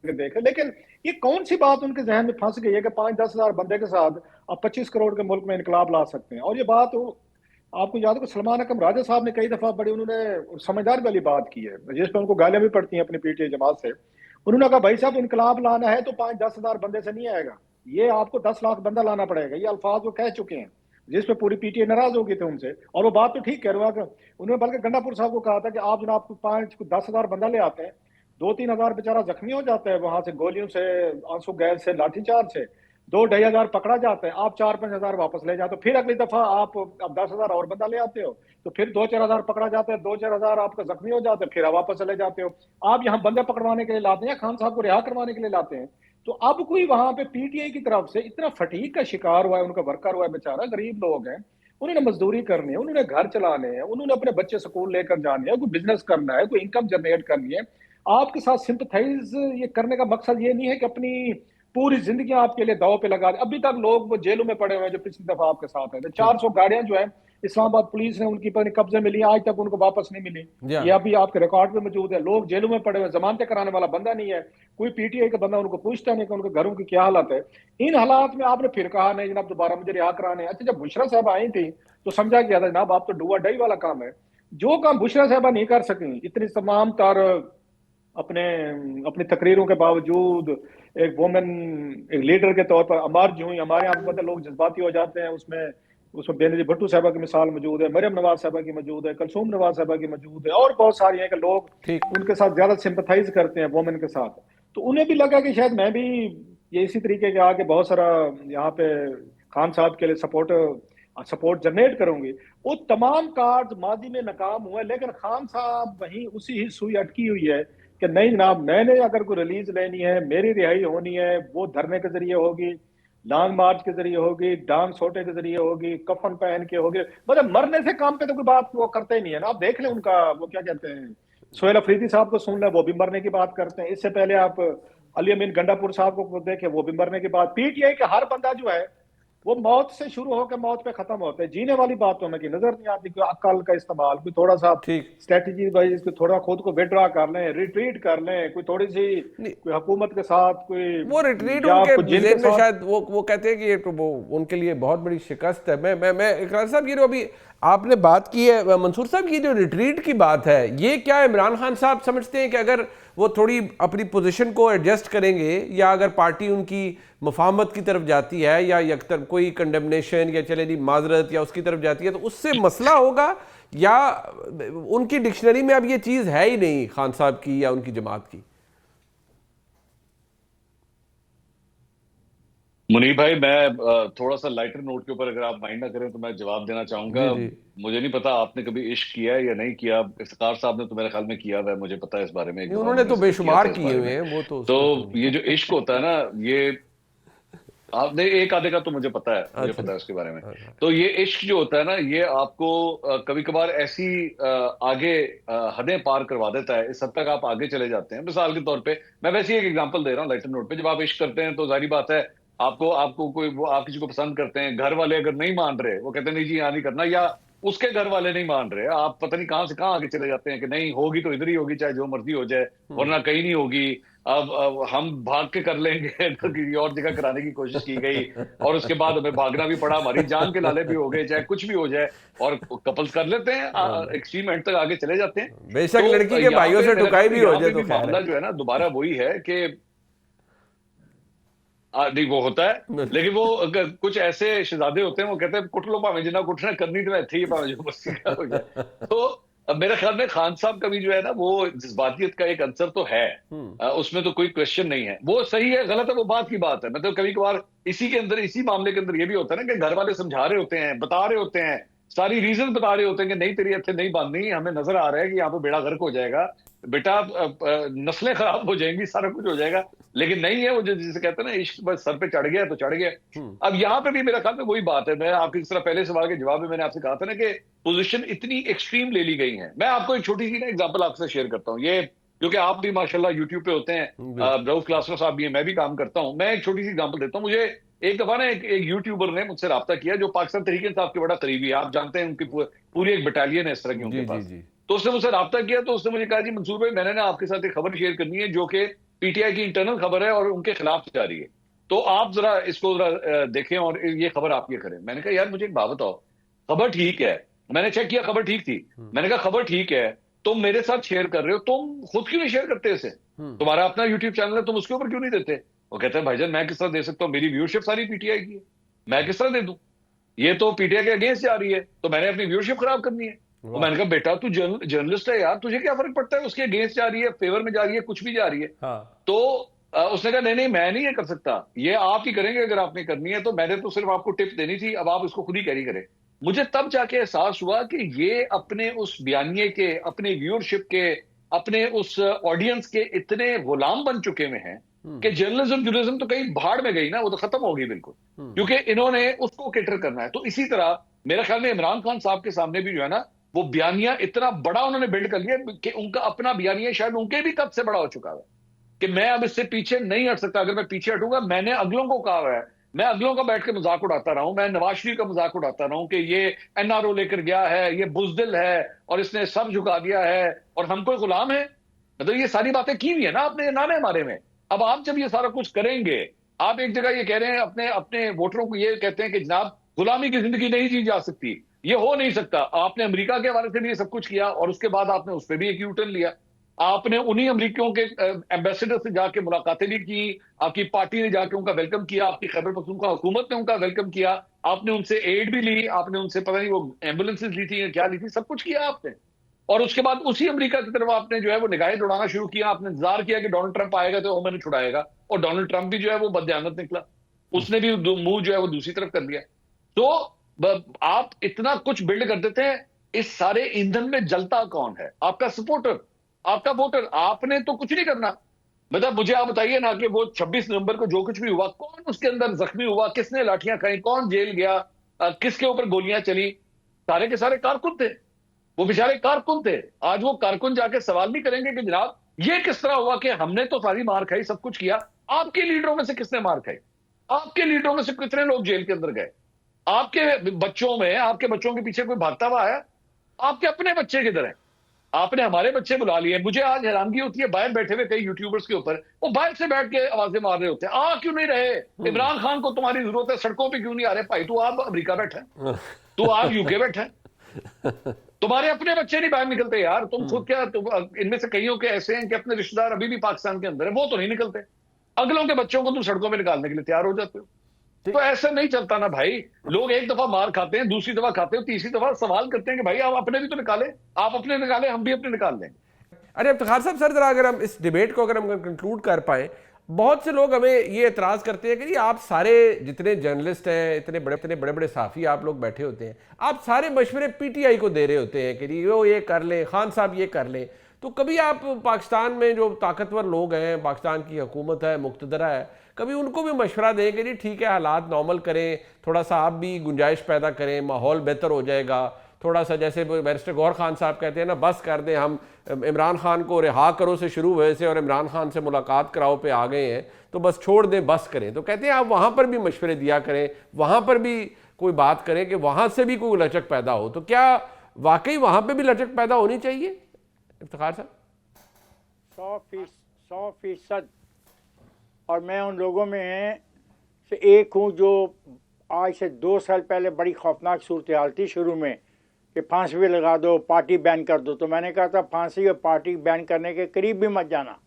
C: ने देखे। लेकिन ये कौन सी बात उनके जहन में फंस गई है कि 5-10 हजार बंदे के साथ आप 25 करोड़ के मुल्क में इनकलाब ला सकते हैं। और ये बात आपको याद है, सलमान अकरम राजा साहब ने कई दफा बड़ी उन्होंने समझदारी वाली बात की है, जिसपे उनको गालियां भी पड़ती हैं अपनी पीटीआई जमात से। उन्होंने कहा भाई साहब, इनकलाब लाना है तो 5-10 हजार बंदे से नहीं आएगा, ये आपको 10 लाख बंदा लाना पड़ेगा। ये अल्फाज वो कह चुके हैं, जिसपे पूरी पीटीआई नाराज हो गई थी उनसे। और वो बात तो ठीक कह रहा है। उन्होंने बल्कि गंडापुर साहब को कहा था कि आप जनाब 5-10 हजार बंदा ले आते हैं, 2-3 हजार बेचारा जख्मी हो जाता है वहां से, गोलियों से, आंसू गैस से, लाठीचार्ज से, 2-2.5 हजार पकड़ा जाता है, आप 4-5 हजार वापस ले जाते हो। फिर अगली दफा आप अब 10 हजार और बंदा ले आते हो, तो फिर 2-4 हजार पकड़ा जाता है, 2-4 हजार आपका जख्मी हो जाते हैं, फिर आप वापस चले जाते हो। आप यहाँ बंदे पकड़वाने के लिए लाते हैं, खान साहब को रिहा करवाने के लिए लाते हैं। तो अब कोई वहां पे पीटीआई की तरफ से इतना फटीक का शिकार हुआ है, उनका वर्कर हुआ है, बेचारा गरीब लोग हैं, उन्होंने मजदूरी करनी है, उन्होंने घर चलाने हैं, उन्होंने अपने बच्चे स्कूल लेकर जाने हैं, कोई बिजनेस करना है, कोई इनकम जनरेट करनी है। आपके साथ सिंपथाइज ये करने का मकसद ये नहीं है कि अपनी पूरी जिंदगी आपके लिए दांव पे लगा दे। अभी तक लोग वो जेलों में पड़े हुए हैं जो पिछली दफा आपके साथ है। 400 गाड़ियां जो है इस्लामाबाद पुलिस ने उनकी पर कब्जे में ली, आज तक उनको वापस नहीं मिली।
A: या
C: ये अभी आपके रिकॉर्ड में मौजूद है। लोग जेलों में पड़े हुए, जमानतें कराने वाला बंदा नहीं है, कोई पीटीआई का बंदा उनको पूछता नहीं कि उनके घरों की क्या हालत है। इन हालात में आपने फिर कहा नहीं जनाब दोबारा मुझे रिहा कराने। अच्छा, जब बुशरा साहब आई थी तो समझा गया था जनाब आप तो डुआ डाई वाला काम है। जो काम बुशरा साहबा नहीं कर सकी, इतनी तमाम तार अपने अपनी तकरीरों के बावजूद एक वोमेन, एक लीडर के तौर पर अमर जो हुई। हमारे यहाँ पता लोग जज्बाती हो जाते हैं, उसमें उसमें बेनजीर भुट्टो साहबा की मिसाल मौजूद है, मरियम नवाज साहबा की मौजूद है, कलसूम नवाज साहबा की मौजूद है, और बहुत सारी हैं कि लोग
A: ठीक।
C: उनके साथ ज्यादा सिंपथाइज करते हैं वोमेन के साथ। तो उन्हें भी लगा कि शायद मैं भी ये इसी तरीके के आके बहुत सारा यहाँ पे खान साहब के लिए सपोर्ट जनरेट करूंगी। वो तमाम कार्ड माजी में नाकाम हुए, लेकिन खान साहब वहीं उसी ही सुई अटकी हुई है कि नहीं जनाब मैंने अगर कोई रिलीज लेनी है, मेरी रिहाई होनी है, वो धरने के जरिए होगी, लॉन्ग मार्च के जरिए होगी, डांग सोटे के जरिए होगी, कफन पहन के होगी। मतलब मरने से काम पे तो कोई बात वो करते ही नहीं है ना। आप देख लें उनका वो क्या कहते हैं, सोहेल अफरीदी साहब को सुन लें, वो भी मरने की बात करते हैं। इससे पहले आप अली अमीन गंडापुर साहब को देखें, वो भी मरने की बात। पीटीआई का हर बंदा जो है वो मौत से शुरू होकर मौत पे खत्म होते हैं। जीने वाली बात तो हमें की नजर नहीं आती। कोई अक्ल का इस्तेमाल, कोई थोड़ा सा
A: ठीक।
C: स्ट्रेटेजी वाइज कोई थोड़ा खुद को विड्रॉ कर लें, रिट्रीट कर लें, कोई थोड़ी सी
A: नहीं,
C: कोई हुकूमत के साथ कोई
A: वो रिट्रीट
C: या
A: उनके
C: कोई जिन के
A: जेल में
C: साथ।
A: शायद वो कहते हैं कि ये तो वो उनके लिए बहुत बड़ी शिकस्त है। मैं इकरार साहब, ये जो अभी आपने बात की है मंसूर साहब, ये जो रिट्रीट की बात है, ये क्या इमरान खान साहब समझते हैं कि अगर वो थोड़ी अपनी पोजीशन को एडजस्ट करेंगे, या अगर पार्टी उनकी मुफाहमत की तरफ जाती है, या यकतर कोई कंडेमनेशन या चले जी माजरत या उसकी तरफ जाती है, तो उससे मसला होगा, या उनकी डिक्शनरी में अब ये चीज़ है ही नहीं खान साहब की या उनकी जमात की?
D: मुनीब भाई, मैं थोड़ा सा लाइटर नोट के ऊपर, अगर आप माइंड ना करें तो मैं जवाब देना चाहूंगा।
A: जी।
D: मुझे नहीं पता आपने कभी इश्क किया है या नहीं किया। इफ्तिखार साहब ने तो मेरे ख्याल में किया हुआ है, मुझे पता है इस बारे में, एक
A: नहीं,
D: दफा
A: उन्होंने
D: उन्होंने
A: तो
D: जिक्र किया
A: बेशुमार
D: था इस
A: किए
D: बारे
A: हुए
D: में।
A: हैं, वो तो
D: तो
A: उसमें
D: ये जो इश्क होता है ना, ये आपने एक आधे का तो मुझे पता है, मुझे
A: अच्छा।
D: पता है उसके बारे में। तो ये इश्क जो होता है ना, ये आपको कभी कभार ऐसी आगे हदें पार करवा देता है, इस हद तक आप आगे चले जाते हैं। मिसाल के तौर पे मैं वैसे ही एक एग्जांपल दे रहा हूँ लाइटर नोट पे। जब आप इश्क करते हैं तो जाहिर बात है आपको आपको कोई वो आप किसी को पसंद करते हैं, घर वाले अगर नहीं मान रहे, वो कहते हैं नहीं जी यहाँ नहीं करना, या उसके घर वाले नहीं मान रहे, आप पता नहीं कहां से कहां आगे चले जाते हैं कि नहीं होगी तो इधर ही होगी, चाहे जो मर्जी हो जाए, वरना कहीं नहीं होगी। अब हम भाग के कर लेंगे तो किसी और जगह कराने की कोशिश की गई, और उसके बाद हमें भागना भी पड़ा, हमारी जान के लाले भी हो गए, चाहे कुछ भी हो जाए, और कपल्स कर लेते हैं, एक्सट्रीम एंड तक आगे चले जाते हैं।
A: बेशक
D: तो
A: लड़की के
D: यहाँ
A: भाइयों
D: पे
A: से
D: मेरा
A: ठुकाई
D: ख्याल
A: भी
D: है,
A: हो
D: यहाँ
A: जाए
D: पे
A: तो
D: भी
A: खैर
D: मामला
A: है।
D: जो है ना, दोबारा वही है कि नहीं वो होता है, लेकिन वो अगर कुछ ऐसे शहजादे होते हैं, वो कहते हैं कुट लो भावे जितना कुटना करनी तो थी भावे जो मस्ती का हो जाए। तो अब मेरे ख्याल में खान साहब का भी जो है ना, वो जज्बातियत का एक अंसर तो है, उसमें तो कोई क्वेश्चन नहीं है। वो सही है गलत है वो बात की बात है। मतलब कभी कभार इसी के अंदर, इसी मामले के अंदर ये भी होता है ना कि घर वाले समझा रहे होते हैं, बता रहे होते हैं, सारी रीजन बता रहे होते हैं कि नहीं तेरी अच्छे नहीं बांधनी, हमें नजर आ रहा है कि यहाँ पे बेड़ा गर्क हो जाएगा, बेटा नस्लें खराब हो जाएंगी, सारा कुछ हो जाएगा। लेकिन नहीं है, वो जो जिसे कहते हैं ना इश्क बस सर पे चढ़ गया तो चढ़ गया। अब यहाँ पे भी मेरा ख्याल में वही बात है। मैं आपकी इस तरह पहले सवाल के जवाब में मैंने आपसे कहा था ना कि पोजीशन इतनी एक्सट्रीम ले ली गई है। मैं आपको एक छोटी सी ना एग्जांपल आपसे शेयर करता हूँ, ये क्योंकि आप भी माशाल्लाह यूट्यूब पे होते हैं, रऊफ क्लासरो साहब भी हैं, मैं भी काम करता हूँ। मैं एक छोटी सी एग्जांपल देता हूँ। मुझे एक दफा ना एक यूट्यूबर ने मुझसे रब्ता किया जो पाकिस्तान तहरीक इंसाफ के बड़ा करीबी है, आप जानते हैं उनकी पूरी एक बटालियन है इस तरह की उनके पास। तो उसने मुझसे रब्ता किया, तो उसने मुझे कहा जी मंसूर भाई, मैंने ना आपके साथ एक खबर शेयर करनी है जो कि पीटीआई की इंटरनल खबर है और उनके खिलाफ जा रही है, तो आप जरा इसको जरा देखें और ये खबर आप ये करें। मैंने कहा यार मुझे एक बात बताओ, खबर ठीक है, मैंने चेक किया खबर ठीक थी, मैंने कहा खबर ठीक है, तुम मेरे साथ शेयर कर रहे हो, तुम खुद क्यों नहीं शेयर करते इसे? तुम्हारा अपना यूट्यूब चैनल है, तुम उसके ऊपर क्यों नहीं देते? वो कहते हैं भाईजान मैं किस तरह दे सकता हूँ, मेरी व्यूअरशिप सारी पीटीआई की है, मैं किस तरह दे दूं? ये तो पीटीआई के अगेंस्ट जा रही है, तो मैंने अपनी व्यूअरशिप खराब करनी है। तो मैंने कहा बेटा तू जर्नलिस्ट है यार, तुझे क्या फर्क पड़ता है, उसके अगेंस्ट जा रही है, फेवर में जा रही है, कुछ भी जा रही है। तो उसने कहा नहीं नहीं मैं नहीं ये कर सकता, ये आप ही करेंगे अगर आपने करनी है, तो मैंने तो सिर्फ आपको टिप देनी थी, अब आप इसको खुद ही कैरी करें। मुझे तब जाके एहसास हुआ कि ये अपने उस बयानिए के, अपने व्यूअरशिप के, अपने उस ऑडियंस के इतने गुलाम बन चुके हुए हैं कि जर्नलिज्म तो कहीं भाड़ में गई ना, वो तो खत्म हो गई बिल्कुल, क्योंकि इन्होंने उसको कैटर करना है। तो इसी तरह मेरे ख्याल में इमरान खान साहब के सामने भी जो है ना, वो बयानिया इतना बड़ा उन्होंने बिल्ड कर लिया कि उनका अपना बयानिया शायद उनके भी कद से बड़ा हो चुका है कि मैं अब इससे पीछे नहीं हट सकता। अगर मैं पीछे हटूंगा, मैंने अगलों को कहा हुआ है, मैं अगलों का बैठ के मजाक उड़ाता रहा हूं, मैं नवाज शरीफ का मजाक उड़ाता रहा हूं कि ये एनआरओ लेकर गया है, ये बुजदिल है और इसने सर झुका दिया है और हम कोई गुलाम है। मतलब ये सारी बातें की हुई है ना आपने नाने हमारे में। अब आप जब ये सारा कुछ करेंगे, आप एक जगह ये कह रहे हैं अपने अपने वोटरों को, ये कहते हैं कि जनाब गुलामी की जिंदगी नहीं जी जा सकती, ये हो नहीं सकता। आपने अमेरिका के हवाले से भी ये सब कुछ किया और उसके बाद आपने उस पर भी एक यूटर्न लिया। आपने उन्हीं अमेरिकियों के एम्बेसडर से जाके मुलाकातें भी की, आपकी पार्टी ने जाके उनका वेलकम किया, आपकी खैबर पख्तूनख्वा हुकूमत ने उनका वेलकम किया, आपने उनसे एड भी ली, आपने उनसे पता नहीं वो एम्बुलेंसेज ली थी या क्या ली थी, सब कुछ किया आपने। और उसके बाद उसी अमेरिका की तरफ आपने जो है वो निगाहें दौड़ाना शुरू किया। आपने इंतजार किया कि डोनाल्ड ट्रंप आएगा तो वो मैंने छुड़ाएगा, और डोनाल्ड ट्रंप भी जो है वो बददियानत निकला, उसने भी मुंह जो है वो दूसरी तरफ कर दिया। तो आप इतना कुछ बिल्ड कर देते हैं, इस सारे ईंधन में जलता कौन है? आपका सपोर्टर, आपका वोटर। आपने तो कुछ नहीं करना। मतलब मुझे आप बताइए ना कि वो 26 नवंबर को जो कुछ भी हुआ, कौन उसके अंदर जख्मी हुआ, किसने लाठियां खाई, कौन जेल गया, किसके ऊपर गोलियां चली? सारे के सारे कारकुन थे, वो बेचारे कारकुन थे। आज वो कारकुन जाके सवाल नहीं करेंगे कि जनाब ये किस तरह हुआ कि हमने तो सारी मार खाई, सब कुछ किया, आपके लीडरों में से किसने मार खाई? आपके लीडरों में से कितने लोग जेल के अंदर गए? आपके बच्चों में, आपके बच्चों के पीछे कोई भागता हुआ आया? आपके अपने बच्चे किधर हैं? आपने हमारे बच्चे बुला लिए। मुझे आज हैरानगी होती है, बाहर बैठे हुए कई यूट्यूबर्स के ऊपर, वो बाहर से बैठ के आवाजें मार रहे होते हैं, आ क्यों नहीं रहे? इमरान खान को तुम्हारी जरूरत है, सड़कों पे क्यों नहीं आ रहे? भाई तू आप अमेरिका बैठा है, तू आप यूके बैठा है, तुम्हारे अपने बच्चे नहीं बाहर निकलते यार। तुम खुद क्या, इनमें से कईयों के ऐसे हैं कि अपने रिश्तेदार अभी भी पाकिस्तान के अंदर है, वो तो नहीं निकलते। अगलों के बच्चों को तुम सड़कों में निकालने के लिए तैयार हो जाते हो। तो ऐसे नहीं चलता ना भाई। लोग एक दफा मार खाते हैं, दूसरी दफा खाते हो, तीसरी दफा सवाल करते हैं कि भाई आप अपने भी तो निकालें, आप अपने निकालें, हम भी अपने निकाल दें।
A: अरे इफ्तिखार साहब, सर जरा अगर हम इस डिबेट को अगर हम कंक्लूड कर पाए, बहुत से लोग हमें ये एतराज़ करते हैं कि जी आप सारे जितने जर्नलिस्ट हैं, इतने बड़े बड़े साफ़ी आप लोग बैठे होते हैं, आप सारे मशवरे पीटीआई को दे रहे होते हैं कि जी वो ये कर लें, खान साहब ये कर लें। तो कभी आप पाकिस्तान में जो ताकतवर लोग हैं, पाकिस्तान की हुकूमत है, मुक़तदरा है, कभी उनको भी मशवरा दें कि जी ठीक है हालात नॉर्मल करें, थोड़ा सा आप भी गुंजाइश पैदा करें, माहौल बेहतर हो जाएगा, थोड़ा सा जैसे बैरिस्टर गौहर खान साहब कहते हैं ना, बस कर दें, हम इमरान खान को रिहा करो से शुरू हुए से और इमरान खान से मुलाकात कराओ पे आ गए हैं, तो बस छोड़ दें, बस करें। तो कहते हैं आप वहाँ पर भी मशवरे दिया करें, वहाँ पर भी कोई बात करें कि वहाँ से भी कोई लचक पैदा हो। तो क्या वाकई वहाँ पर भी लचक पैदा होनी चाहिए इफ्तिखार साहब?
B: 100%। और मैं उन लोगों में से एक हूँ जो आज से 2 साल पहले बड़ी खौफनाक सूरत हाल थी शुरू में कि फांसी भी लगा दो, पार्टी बैन कर दो। तो मैंने कहा था फांसी और पार्टी बैन करने के करीब भी मत जाना,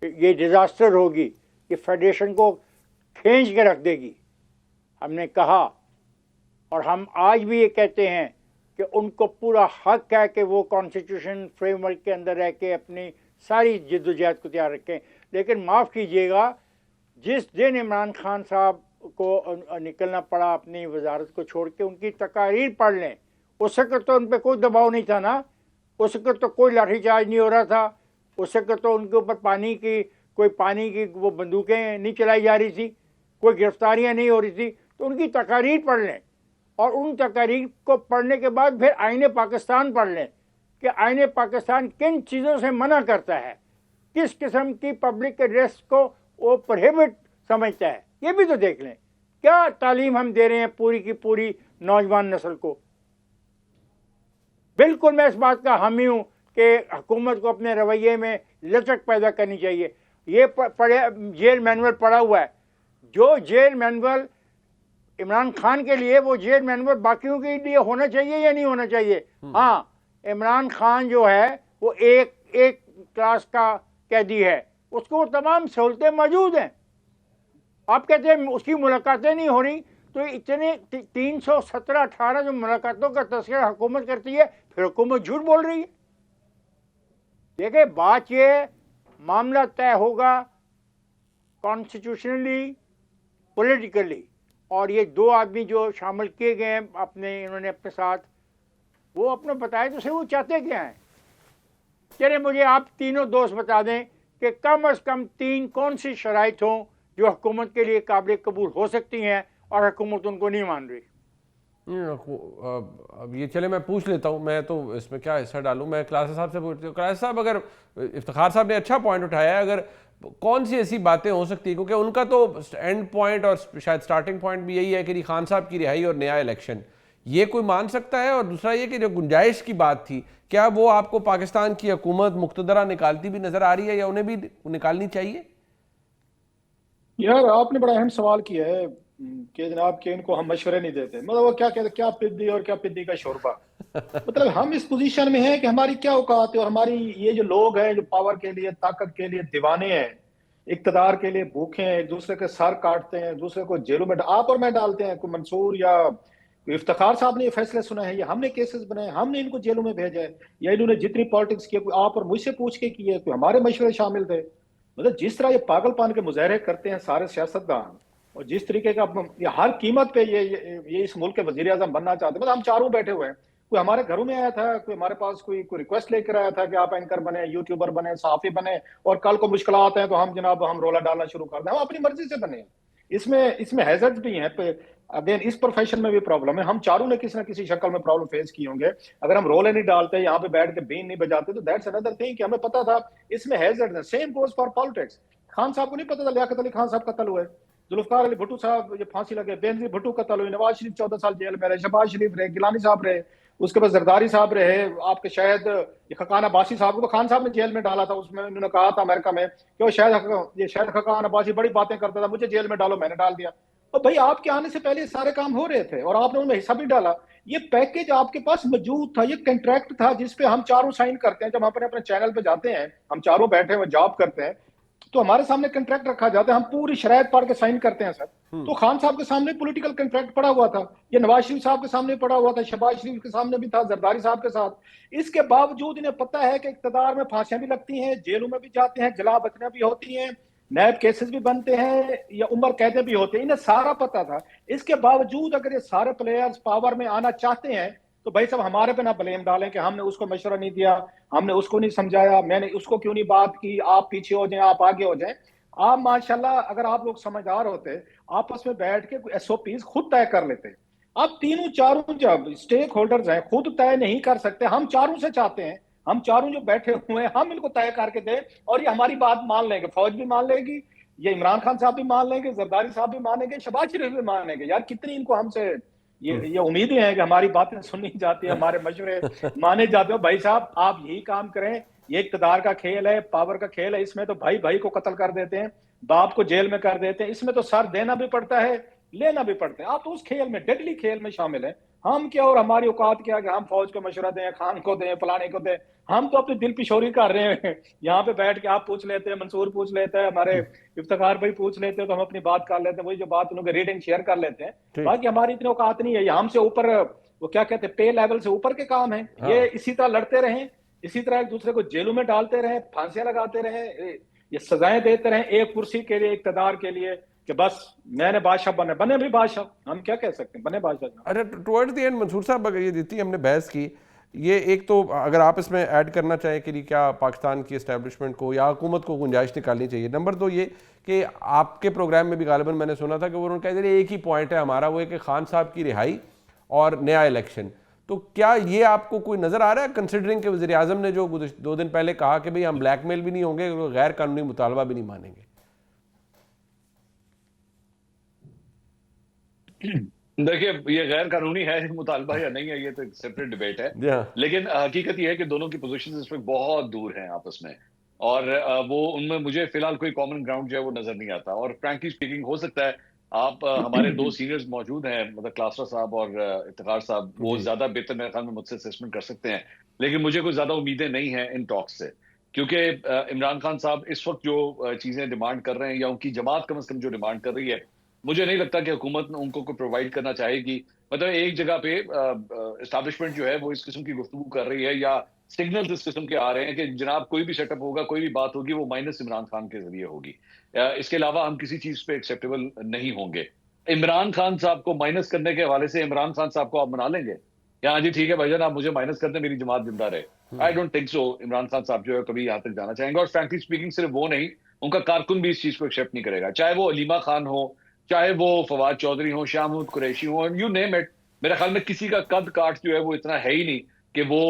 B: ये डिज़ास्टर होगी, ये फेडरेशन को खींच के रख देगी। हमने कहा और हम आज भी ये कहते हैं कि उनको पूरा हक है कि वो कॉन्स्टिट्यूशन फ्रेमवर्क के अंदर रह के अपनी सारी जद्दोजहद को तैयार रखें। लेकिन माफ़ कीजिएगा, जिस दिन इमरान खान साहब को निकलना पड़ा अपनी वजारत को छोड़ के, उनकी तकारीर पढ़ लें। उस वक्त तो उन पर कोई दबाव नहीं था ना, उस वक्त तो कोई लाठीचार्ज नहीं हो रहा था, उस वक्त तो उनके ऊपर पानी की वो बंदूकें नहीं चलाई जा रही थी, कोई गिरफ्तारियां नहीं हो रही थी। तो उनकी तकारीर पढ़ लें और उन तकारीर को पढ़ने के बाद फिर आईने पाकिस्तान पढ़ लें कि आईने पाकिस्तान किन चीज़ों से मना करता है, किस किस्म की पब्लिक एड्रेस को वो प्रोहिबिट समझता है, ये भी तो देख लें। क्या तालीम हम दे रहे हैं पूरी की पूरी नौजवान नस्ल को। बिल्कुल मैं इस बात का हामी हूँ कि हुकूमत को अपने रवैये में लचक पैदा करनी चाहिए। ये जेल मैनुअल पड़ा हुआ है, जो जेल मैनुअल इमरान खान के लिए, वो जेल मैनुअल बाकियों के लिए होना चाहिए या नहीं होना चाहिए? हाँ, इमरान खान जो है वो एक क्लास का कैदी है, उसको वो तमाम सहूलतें मौजूद हैं। आप कहते हैं उसकी मुलाकातें नहीं हो रही, तो इतने 317-18 जो मुलाकातों का तस्करा हुकूमत करती है, फिर हुकूमत झूठ बोल रही है। देखिए बात ये, मामला तय होगा कॉन्स्टिट्यूशनली, पॉलिटिकली, और ये 2 आदमी जो शामिल किए गए हैं इन्होंने अपने साथ, वो अपने बताए तो सही वो चाहते क्या हैं। चलिए मुझे आप तीनों दोस्त बता दें कि कम से कम 3 कौन सी शराइत हों जो हुकूमत के लिए काबिल कबूल हो सकती हैं और हुकूमत उनको नहीं मान रही।
A: अब ये चले मैं पूछ लेता हूँ, मैं तो इसमें क्या हिस्सा डालूँ, मैं क्लास साहब से पूछती हूँ। क्लास साहब, अगर इफ्तिखार साहब ने अच्छा पॉइंट उठाया है, अगर कौन सी ऐसी बातें हो सकती है, क्योंकि उनका तो एंड पॉइंट और शायद स्टार्टिंग पॉइंट भी यही है कि खान साहब की रिहाई और नया इलेक्शन, ये कोई मान सकता है? और दूसरा ये कि जो गुंजाइश की बात थी, क्या वो आपको पाकिस्तान की हुकूमत मुक्तदरा निकालती भी नजर आ रही है या उन्हें भी निकालनी चाहिए?
C: यार आपने बड़ा अहम सवाल किया है कि जनाब के इनको हम मशवरे नहीं देते। मतलब वो क्या कहते, क्या पिद्दी और क्या पिद्दी का शोरबा। मतलब हम इस पोजीशन में हैं कि हमारी क्या औकात है, और हमारी ये जो लोग हैं जो पावर के लिए, ताकत के लिए दीवाने हैं, इक्तदार के लिए भूखे हैं, एक दूसरे के सर काटते हैं, एक दूसरे को जेलों में आप और मैं डालते हैं। कोई मंसूर या कोई इफ्तिखार साहब ने ये फैसले सुना है, या हमने केसेस बनाए, हमने इनको जेलों में भेजा है, या इन्होंने जितनी पॉलिटिक्स की कोई आप और मुझसे पूछ के की है, कोई हमारे मशवरे शामिल थे? मतलब जिस तरह ये पागलपन के मुजाहरे करते हैं सारे सियासतदान, और जिस तरीके का ये हर कीमत पे ये इस मुल्क के वजीर आजम बनना चाहते हैं। मतलब हम चारों बैठे हुए हैं, कोई हमारे घरों में आया था, कोई हमारे पास कोई रिक्वेस्ट लेकर आया था कि आप एंकर बने, यूट्यूबर बने, सहाफी बने, और कल को मुश्किल आते हैं तो हम जनाब हम रोला डालना शुरू कर दें। हम अपनी मर्जी से बने। इसमें इसमें हैजर्ड्स भी हैं। अगेन इस प्रोफेशन में भी प्रॉब्लम है। हम चारों ने किसी ना किसी शक्ल में प्रॉब्लम फेस किए होंगे। अगर हम रोले नहीं डालते, यहाँ पे बैठ के बीन नहीं बजाते, तो दैट्स अनदर थिंग कि हमें पता था इसमें हैजर्ड है। Same goes for politics. Khan साहब को नहीं पता था लियाकत अली खान साहब कत्ल हुए, जुल्फकार अली भुट्टो साहब ये फांसी लगे, बेनजीर भुट्टो कत्ल हुए, नवाज शरीफ 14 साल जेल में रहे, शहबाज शरीफ रहे, गिलानी साहब रहे, उसके बाद जरदारी साहब रहे, आपके शायद ये खकान अब्बासी साहब को तो खान साहब ने जेल में डाला था। उसमें उन्होंने कहा था अमेरिका में कि वो शायद खकान अब्बासी बड़ी बातें करता था, मुझे जेल में डालो, मैंने डाल दिया। और भाई आपके आने से पहले सारे काम हो रहे थे और आपने उनमें हिस्सा भी डाला। ये पैकेज आपके पास मौजूद था, ये कंट्रैक्ट था जिसपे हम चारों साइन करते हैं। जब हम अपने चैनल पे जाते हैं, हम चारों बैठे हुए जॉब करते हैं, तो हमारे सामने कंट्रैक्ट रखा जाता है, हम पूरी शरायत पढ़ के साइन करते हैं सर। तो खान साहब के सामने पॉलिटिकल कंट्रैक्ट पड़ा हुआ था, ये नवाज शरीफ साहब के सामने पड़ा हुआ था, शहबाज शरीफ के सामने भी था, जरदारी साहब के साथ। इसके बावजूद इन्हें पता है कि इक्तदार में फांसियां भी लगती हैं, जेलों में भी जाते हैं, जला बचना भी होती हैं, नैब केसेस भी बनते हैं, या उम्र कैदे भी होते हैं। इन्हें सारा पता था। इसके बावजूद अगर ये सारे प्लेयर्स पावर में आना चाहते हैं, तो भाई साहब हमारे पे ना ब्लेम डालें कि हमने उसको मशवरा नहीं दिया, हमने उसको नहीं समझाया, मैंने उसको क्यों नहीं बात की, आप पीछे हो जाएं, आप आगे हो जाएं। आप माशाल्लाह अगर आप लोग समझदार होते, आपस में बैठ के एसओपीज खुद तय कर लेते। आप तीनों चारों जब स्टेक होल्डर्स हैं खुद तय नहीं कर सकते, हम चारों से चाहते हैं, हम चारों जो बैठे हुए हैं हम इनको तय करके दें, और ये हमारी बात मान लेंगे, फौज भी मान लेगी, ये इमरान खान साहब भी मान लेंगे, जरदारी साहब भी मानेंगे, शहबाज शरीफ भी मानेंगे। यार कितनी इनको हमसे ये उम्मीदें हैं कि हमारी बातें सुनी जाती है, हमारे मशवरे माने जाते हो। भाई साहब आप यही काम करें, ये इक्तदार का खेल है, पावर का खेल है, इसमें तो भाई भाई को कत्ल कर देते हैं, बाप को जेल में कर देते हैं, इसमें तो सर देना भी पड़ता है, लेना भी पड़ता है। आप तो उस खेल में, डेडली खेल में शामिल हैं। हम क्या और हमारी औकात क्या कि हम फौज को मशवरा दें, खान को दें, फलाने को दें। हम तो अपनी दिल पिशोरी कर रहे हैं। यहाँ पे बैठ के आप पूछ लेते हैं, मंसूर पूछ लेते हैं, हमारे इफ्तिखार भाई पूछ लेते हैं, तो हम अपनी बात कर लेते हैं, वही जो बात उनके रीडिंग शेयर कर लेते हैं। बाकी हमारी इतनी औकात नहीं है, हमसे ऊपर वो क्या कहते हैं, पे लेवल से ऊपर के काम है। ये इसी तरह लड़ते रहें, इसी तरह एक दूसरे को जेलों में डालते रहें, फांसियां लगाते रहें, ये सजाएं देते रहें एक कुर्सी के लिए, इक्तदार के लिए, कि बस मैंने बादशाह बने भी बादशाह। हम क्या कह सकते हैं, बने बादशाह।
A: अच्छा, टुवर्ड्स द एंड मंसूर साहब, अगर ये जितनी हमने बहस की, ये एक तो अगर आप इसमें ऐड करना चाहें कि क्या पाकिस्तान की एस्टैब्लिशमेंट को या हुकूमत को गुंजाइश निकालनी चाहिए। नंबर 2 ये कि आपके प्रोग्राम में भी गालिबन मैंने सुना था कि वो उन्होंने कहा एक ही पॉइंट है हमारा, वो है कि खान साहब की रिहाई और नया इलेक्शन। तो क्या ये आपको कोई नज़र आ रहा है, कंसिडरिंग के वज़ीर आज़म ने जो 2 दिन पहले कहा कि भाई हम ब्लैकमेल भी नहीं होंगे, गैर कानूनी मुतालबा भी नहीं मानेंगे?
D: देखिए, ये गैर कानूनी है मुतालबा या नहीं है, ये तो एक सेपरेट डिबेट है। लेकिन हकीकत ये है कि दोनों की पोजीशंस इस वक्त बहुत दूर हैं आपस में, और वो उनमें मुझे फिलहाल कोई कॉमन ग्राउंड जो है वो नजर नहीं आता। और फ्रैंकली स्पीकिंग, हो सकता है आप हमारे 2 सीनियर्स मौजूद हैं, मतलब क्लासरा साहब और इफ्तिखार साहब, वो ज्यादा बेहतर मेरे ख्याल में मुझसे असेसमेंट कर सकते हैं। लेकिन मुझे कोई ज्यादा उम्मीदें नहीं है इन टॉक्स से, क्योंकि इमरान खान साहब इस वक्त जो चीजें डिमांड कर रहे हैं, या उनकी जमात कम से कम जो डिमांड कर रही है, मुझे नहीं लगता कि हुकूमत उनको कोई प्रोवाइड करना चाहेगी। मतलब एक जगह पे एस्टैब्लिशमेंट जो है वो इस किस्म की गुफ्तगू कर रही है, या सिग्नल्स इस किस्म के आ रहे हैं कि जनाब कोई भी सेटअप होगा, कोई भी बात होगी, वो माइनस इमरान खान के जरिए होगी। इसके अलावा हम किसी चीज पे एक्सेप्टेबल नहीं होंगे। इमरान खान साहब को माइनस करने के हवाले से इमरान खान साहब को आप मना लेंगे, हाँ जी ठीक है भाईजान आप मुझे माइनस कर दें, मेरी जमात जिंदा रहे। I don't think so Imran Khan साहब जो है कभी यहाँ तक जाना चाहेंगे। और फ्रैंकली स्पीकिंग सिर्फ वो नहीं, उनका कारकुन भी इस चीज को एक्सेप्ट नहीं करेगा, चाहे वो अलीमा खान हो, चाहे वो फवाद चौधरी हो, शाह महमूद कुरैशी हो, यू नेम इट। मेरे ख्याल में किसी का कद काठ जो है वो इतना है ही नहीं कि वो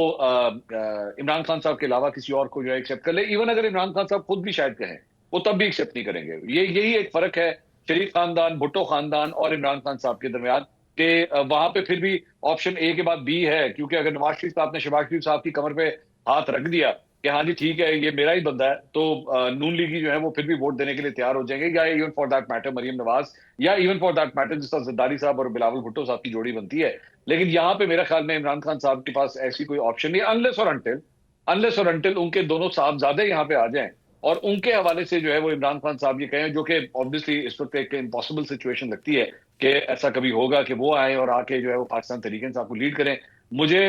D: इमरान खान साहब के अलावा किसी और को जो है एक्सेप्ट कर ले। इवन अगर इमरान खान साहब खुद भी शायद कहें, वो तब भी एक्सेप्ट नहीं करेंगे। यही एक फर्क है शरीफ खानदान, भुट्टो खानदान और इमरान खान साहब के दरमियान, कि वहां पे फिर भी ऑप्शन ए के बाद बी है। क्योंकि अगर नवाज शरीफ साहब ने शहबाज शरीफ साहब की कमर पे हाथ रख दिया कि हाँ जी ठीक है ये मेरा ही बंदा है, तो नून लीगी जो है वो फिर भी वोट देने के लिए तैयार हो जाएंगे, या even for that matter Maryam Nawaz, या इवन फॉर दैट मैटर जिस तरह जरदारी साहब और बिलावल भुट्टो साहब की जोड़ी बनती है। लेकिन यहाँ पे मेरे ख्याल में इमरान खान साहब के पास ऐसी कोई ऑप्शन नहीं, अनलेस और अंटिल उनके दोनों साहबजादे यहाँ पे आ जाएं और उनके हवाले से जो है वो इमरान खान साहब ये कहें, जो कि ऑब्वियसली इस वक्त एक इम्पॉसिबल सिचुएशन लगती है कि ऐसा कभी होगा कि वो आए और आके जो है वो पाकिस्तान तहरीक इंसाफ को लीड करें। मुझे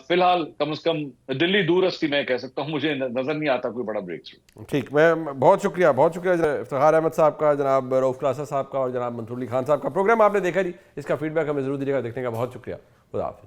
D: फिलहाल कम से कम दिल्ली दूरस्ती में कह सकता हूँ, मुझे नजर नहीं आता कोई बड़ा ब्रेक थ्रू।
A: ठीक, मैं बहुत शुक्रिया जनाब इफ्तिखार अहमद साहब का, जनाब रऊफ क्लासा साहब का और जनाब मंसूर अली खान साहब का। प्रोग्राम आपने देखा जी, इसका फीडबैक हमें जरूर दीजिएगा। देखने का बहुत शुक्रिया। खुदा हाफिज़।